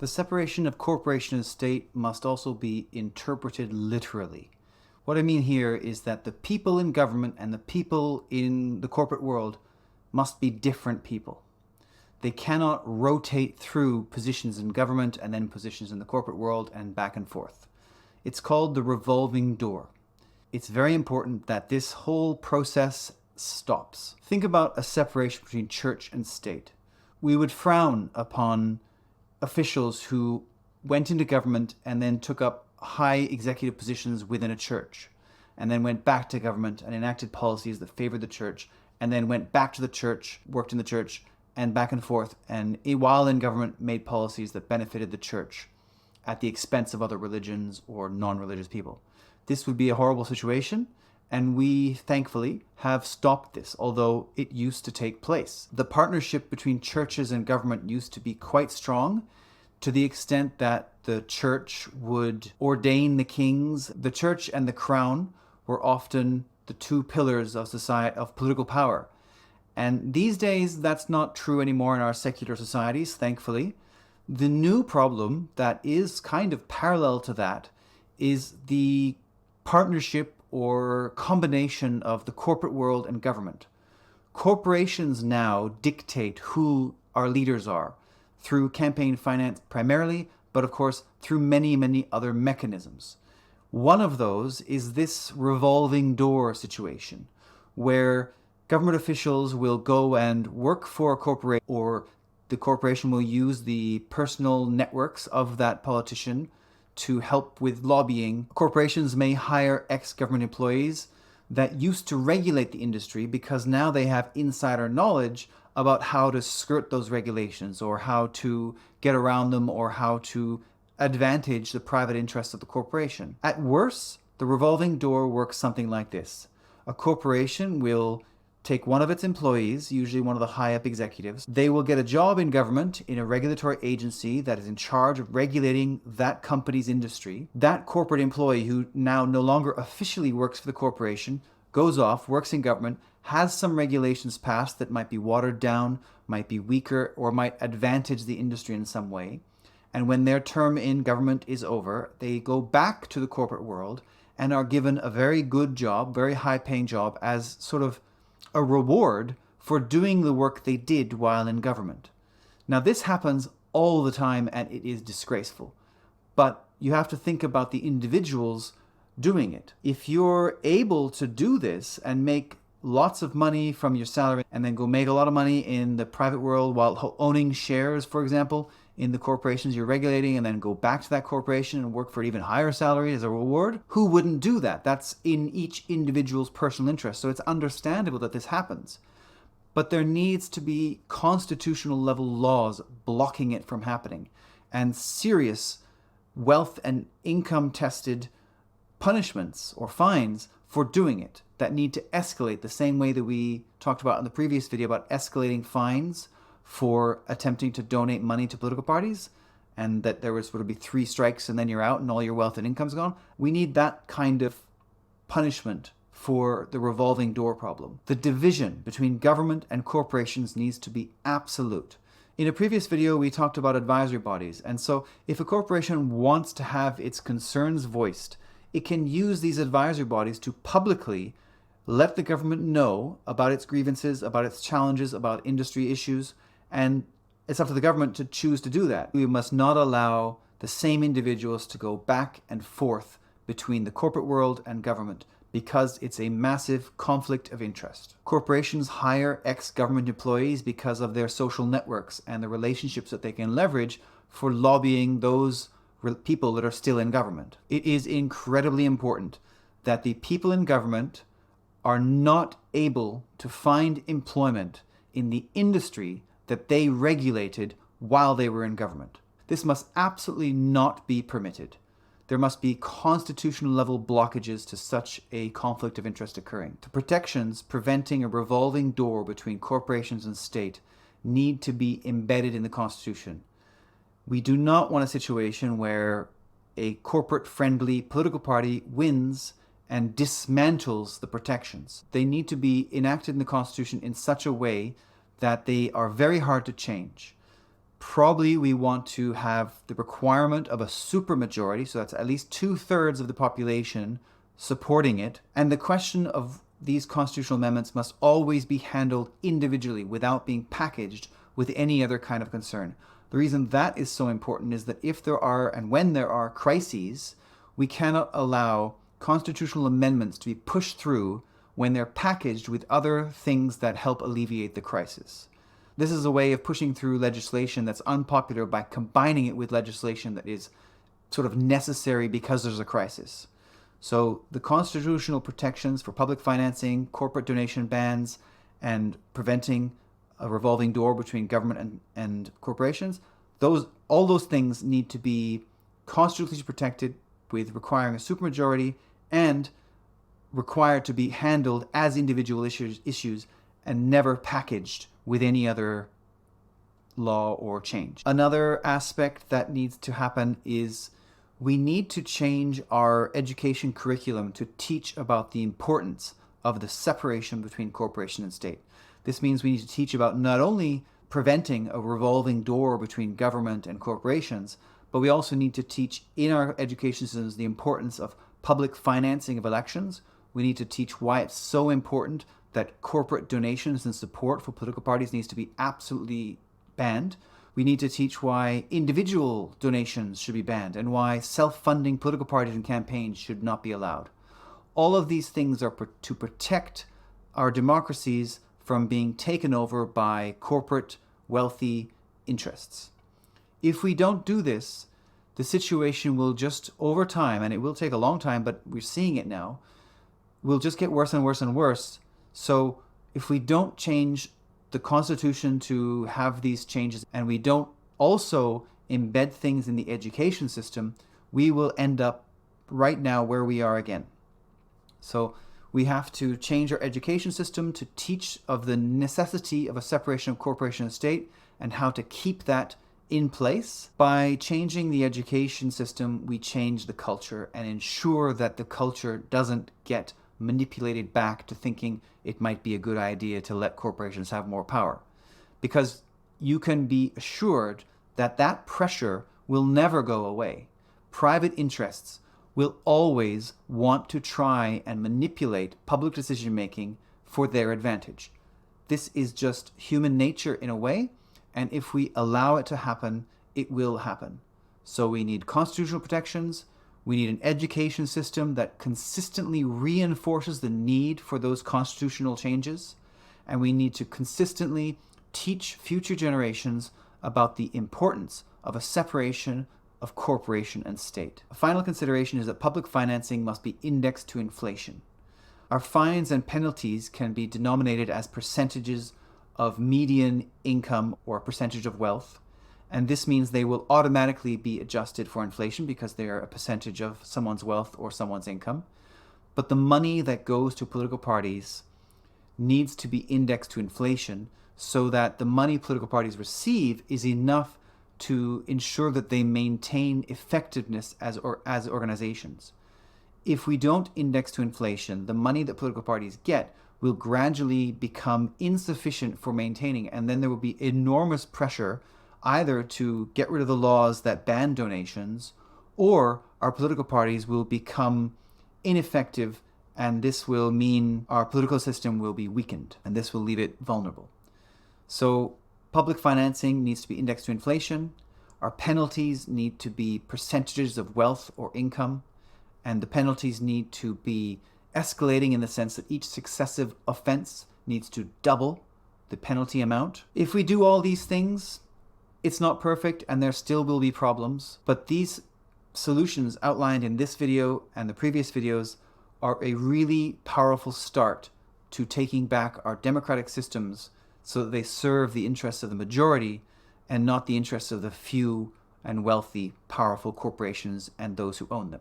The separation of corporation and state must also be interpreted literally. What I mean here is that the people in government and the people in the corporate world must be different people. They cannot rotate through positions in government and then positions in the corporate world and back and forth. It's called the revolving door. It's very important that this whole process stops. Think about a separation between church and state. We would frown upon officials who went into government and then took up high executive positions within a church, and then went back to government and enacted policies that favored the church, and then went back to the church, worked in the church, and back and forth, and while in government made policies that benefited the church at the expense of other religions or non-religious people. This would be a horrible situation, and we, thankfully, have stopped this, although it used to take place. The partnership between churches and government used to be quite strong, to the extent that the church would ordain the kings. The church and the crown were often the two pillars of society, of political power. And these days, that's not true anymore in our secular societies, thankfully. The new problem that is kind of parallel to that is the partnership or combination of the corporate world and government. Corporations now dictate who our leaders are through campaign finance primarily, but of course through many, many other mechanisms. One of those is this revolving door situation, where government officials will go and work for a corporation, or the corporation will use the personal networks of that politician to help with lobbying. Corporations may hire ex-government employees that used to regulate the industry because now they have insider knowledge about how to skirt those regulations or how to get around them or how to advantage the private interests of the corporation. At worst, the revolving door works something like this. A corporation will take one of its employees, usually one of the high-up executives. They will get a job in government in a regulatory agency that is in charge of regulating that company's industry. That corporate employee, who now no longer officially works for the corporation, goes off, works in government, has some regulations passed that might be watered down, might be weaker, or might advantage the industry in some way. And when their term in government is over, they go back to the corporate world and are given a very good job, very high-paying job, as sort of a reward for doing the work they did while in government. Now, this happens all the time and it is disgraceful. But you have to think about the individuals doing it. If you're able to do this and make lots of money from your salary and then go make a lot of money in the private world while owning shares, for example, in the corporations you're regulating, and then go back to that corporation and work for an even higher salary as a reward, who wouldn't do that? That's in each individual's personal interest. So it's understandable that this happens. But there needs to be constitutional level laws blocking it from happening, and serious wealth and income tested punishments or fines for doing it that need to escalate the same way that we talked about in the previous video about escalating fines for attempting to donate money to political parties, and that there was would be 3 strikes and then you're out and all your wealth and income's gone. We need that kind of punishment for the revolving door problem. The division between government and corporations needs to be absolute. In a previous video, we talked about advisory bodies, and so if a corporation wants to have its concerns voiced, it can use these advisory bodies to publicly let the government know about its grievances, about its challenges, about industry issues, and it's up to the government to choose to do that. We must not allow the same individuals to go back and forth between the corporate world and government, because it's a massive conflict of interest. Corporations hire ex-government employees because of their social networks and the relationships that they can leverage for lobbying those people that are still in government. It is incredibly important that the people in government are not able to find employment in the industry that they regulated while they were in government. This must absolutely not be permitted. There must be constitutional level blockages to such a conflict of interest occurring. The protections preventing a revolving door between corporations and state need to be embedded in the Constitution. We do not want a situation where a corporate-friendly political party wins and dismantles the protections. They need to be enacted in the Constitution in such a way that they are very hard to change. Probably we want to have the requirement of a supermajority, so that's at least 2/3 of the population supporting it. And the question of these constitutional amendments must always be handled individually without being packaged with any other kind of concern. The reason that is so important is that if there are, and when there are, crises, we cannot allow constitutional amendments to be pushed through when they're packaged with other things that help alleviate the crisis. This is a way of pushing through legislation that's unpopular by combining it with legislation that is sort of necessary because there's a crisis. So the constitutional protections for public financing, corporate donation bans, and preventing a revolving door between government and corporations, all those things need to be constitutionally protected with requiring a supermajority and required to be handled as individual issues and never packaged with any other law or change. Another aspect that needs to happen is we need to change our education curriculum to teach about the importance of the separation between corporation and state. This means we need to teach about not only preventing a revolving door between government and corporations, but we also need to teach in our education systems the importance of public financing of elections. We need to teach why it's so important that corporate donations and support for political parties needs to be absolutely banned. We need to teach why individual donations should be banned and why self-funding political parties and campaigns should not be allowed. All of these things are to protect our democracies from being taken over by corporate wealthy interests. If we don't do this, the situation will just, over time, and it will take a long time, but we're seeing it now, will just get worse and worse and worse. So if we don't change the Constitution to have these changes, and we don't also embed things in the education system, we will end up right now where we are again. So we have to change our education system to teach of the necessity of a separation of corporation and state and how to keep that in place. By changing the education system, we change the culture and ensure that the culture doesn't get manipulated back to thinking it might be a good idea to let corporations have more power. Because you can be assured that that pressure will never go away. Private interests will always want to try and manipulate public decision-making for their advantage. This is just human nature in a way, and if we allow it to happen, it will happen. So we need constitutional protections. We need an education system that consistently reinforces the need for those constitutional changes. And we need to consistently teach future generations about the importance of a separation of corporation and state. A final consideration is that public financing must be indexed to inflation. Our fines and penalties can be denominated as percentages of median income or percentage of wealth. And this means they will automatically be adjusted for inflation because they are a percentage of someone's wealth or someone's income. But the money that goes to political parties needs to be indexed to inflation so that the money political parties receive is enough to ensure that they maintain effectiveness as organizations. If we don't index to inflation, the money that political parties get will gradually become insufficient for maintaining, and then there will be enormous pressure either to get rid of the laws that ban donations, or our political parties will become ineffective, and this will mean our political system will be weakened, and this will leave it vulnerable. So public financing needs to be indexed to inflation. Our penalties need to be percentages of wealth or income, and the penalties need to be escalating in the sense that each successive offense needs to double the penalty amount. If we do all these things, it's not perfect and there still will be problems, but these solutions outlined in this video and the previous videos are a really powerful start to taking back our democratic systems so that they serve the interests of the majority and not the interests of the few and wealthy, powerful corporations and those who own them.